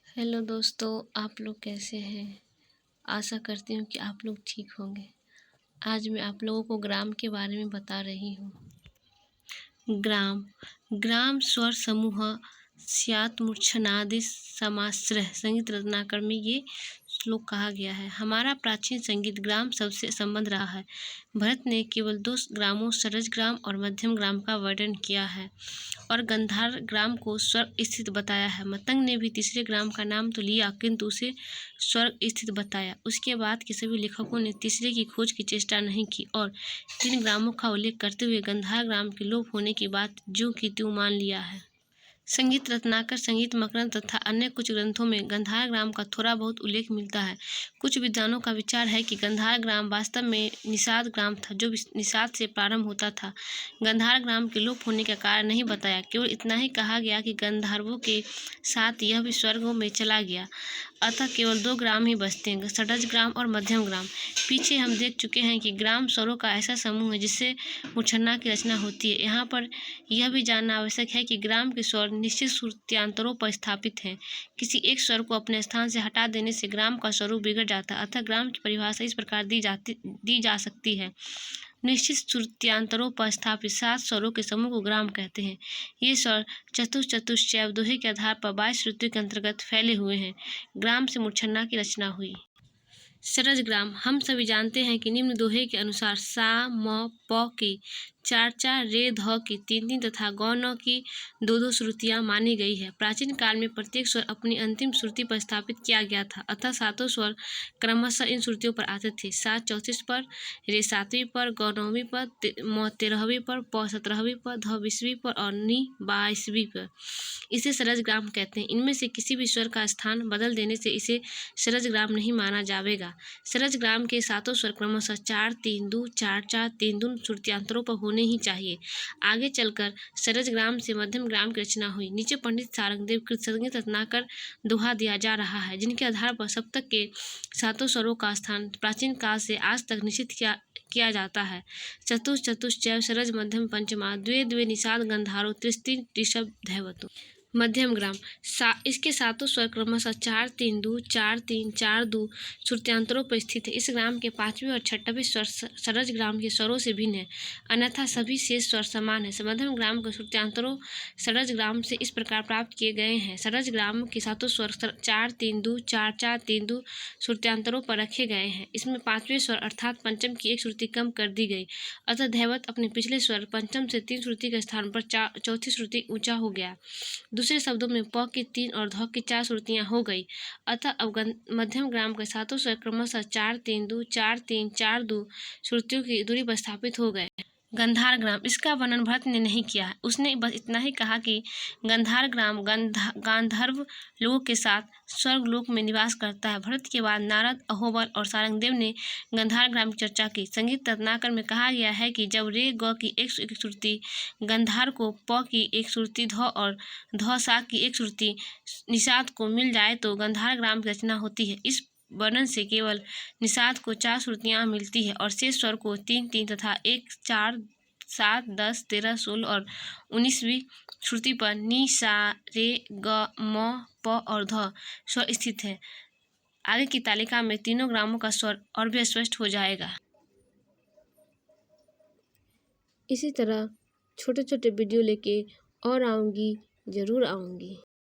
Hello दोस्तों, आप लोग कैसे हैं। आशा करती हूँ कि आप लोग ठीक होंगे। आज मैं आप लोगों को ग्राम के बारे में बता रही हूँ। ग्राम ग्राम स्वर समूह स्यात् मूर्छनादि समाश्रय संगीत रत्नाकर में ये श्लोक कहा गया है। हमारा प्राचीन संगीत ग्राम सबसे संबंध रहा है। भरत ने केवल 2 ग्रामों सरज ग्राम और मध्यम ग्राम का वर्णन किया है और गंधार ग्राम को स्वर्ग स्थित बताया है। मतंग ने भी तीसरे ग्राम का नाम तो लिया किंतु उसे स्वर्ग स्थित बताया। उसके बाद के सभी लेखकों ने तीसरे की खोज की चेष्टा नहीं की और 3 ग्रामों का उल्लेख करते हुए गंधार ग्राम के लोप होने की बात ज्यों की त्यों मान लिया है। संगीत रत्नाकर, संगीत मकरंद तथा अन्य कुछ ग्रंथों में गंधार ग्राम का थोड़ा बहुत उल्लेख मिलता है। कुछ विद्वानों का विचार है कि गंधार ग्राम वास्तव में निषाद ग्राम था, जो निषाद से प्रारंभ होता था। गंधार ग्राम के लोप होने का कारण नहीं बताया, केवल इतना ही कहा गया कि गंधर्वों के साथ यह भी स्वर्गों में चला गया, अतः केवल 2 ग्राम ही बचते हैं, षडज ग्राम और मध्यम ग्राम। पीछे हम देख चुके हैं कि ग्राम स्वरों का ऐसा समूह है जिससे मूर्छना की रचना होती है। यहाँ पर यह भी जानना आवश्यक है कि ग्राम के स्वर निश्चित श्रुत्यांतरों पर स्थापित हैं। किसी एक स्वर को अपने स्थान से हटा देने से ग्राम का स्वरूप बिगड़ जाता है, अतः ग्राम की परिभाषा इस प्रकार दी जा सकती है। निश्चित श्रुत्यांतरों पर स्थापित 7 स्वरों के समूह को ग्राम कहते हैं। ये स्वर चतुश्चैव दोहे के आधार पर 22 श्रुतियों के अंतर्गत फैले हुए हैं। ग्राम से मूर्छना की रचना हुई। सरज ग्राम हम सभी जानते हैं कि निम्न दोहे के अनुसार सा म प की 4-4, रे ध की 3-3 तथा गौ न की 2-2 श्रुतियाँ मानी गई है। प्राचीन काल में प्रत्येक स्वर अपनी अंतिम श्रुति पर स्थापित किया गया था, अतः 7 स्वर क्रमशः इन श्रुतियों पर आते थे। सा 34 पर, रे 7वीं पर, गौ 9वीं पर, म 13वीं पर, प 17वीं पर, ध 20वीं पर और नी 22वीं पर। इसे सरज ग्राम कहते हैं। इनमें से किसी भी स्वर का स्थान बदल देने से इसे सरज ग्राम नहीं माना जाएगा। सरज ग्राम के 7 स्वर क्रमशः 4-3-2, 4-4, 3-2 श्रुत्यांतरों पर होने ही चाहिए। आगे चलकर सरज ग्राम से मध्यम ग्राम की रचना हुई। नीचे पंडित सारंगदेव कृत संगीत रत्नाकर दोहा दिया जा रहा है, जिनके आधार पर सप्तक के 7 स्वरों का स्थान प्राचीन काल से आज तक निश्चित किया जाता है। चतुश्चैव सरज मध्यम पंचमा द्वे द्वे निषाद गंधारो त्रिस्ति ऋषभ धैवतो। मध्यम ग्राम इसके 7 स्वर क्रमशः 4-3-2, 4-3, 4-2 श्रुत्यांतरों पर स्थित है। इस ग्राम के 5वें और 6वें स्वर सरज ग्राम के स्वरों से भिन्न है, अन्यथा सभी शेष स्वर समान है। मध्यम ग्राम के श्रुत्यांतरों सरज ग्राम से इस प्रकार प्राप्त किए गए हैं। सरज ग्राम के 7 स्वर 4-3-2, 4-4, 3-2 श्रुत्यांतरों पर रखे गए हैं। इसमें 5वें स्वर अर्थात पंचम की 1 श्रुति कम कर दी गई, अतः धैवत अपने पिछले स्वर पंचम से 3 श्रुति के स्थान पर 4थी श्रुति ऊंचा हो गया। दूसरे शब्दों में प की 3 और ध की 4 श्रुतियाँ हो गई, अतः अब मध्यम ग्राम के 7 स्वर क्रमशः 4-3-2, 4-3, 4-2 श्रुतियों की दूरी पर स्थापित हो गए। गंधार ग्राम इसका वर्णन भरत ने नहीं किया है। उसने बस इतना ही कहा कि गंधार ग्राम गांधर्व लोगों के साथ स्वर्गलोक में निवास करता है। भरत के बाद नारद, अहोबल और सारंगदेव ने गंधार ग्राम की चर्चा की। संगीत रत्नाकर में कहा गया है कि जब रे ग की 1 श्रुति गंधार को, प की 1 श्रुति ध और ध सा की 1 श्रुति निषाद को मिल जाए तो गंधार ग्राम की रचना होती है। इस वर्णन से केवल निषाद को 4 श्रुतियाँ मिलती है और शेष स्वर को 3-3 तथा 1, 4, 7, 10, 13, 16 और 19वीं श्रुति पर नी, सा, रे, ग, म, प और ध स्वर स्थित है। आगे की तालिका में तीनों ग्रामों का स्वर और भी स्पष्ट हो जाएगा। इसी तरह छोटे छोटे वीडियो लेके और आऊँगी, ज़रूर आऊँगी।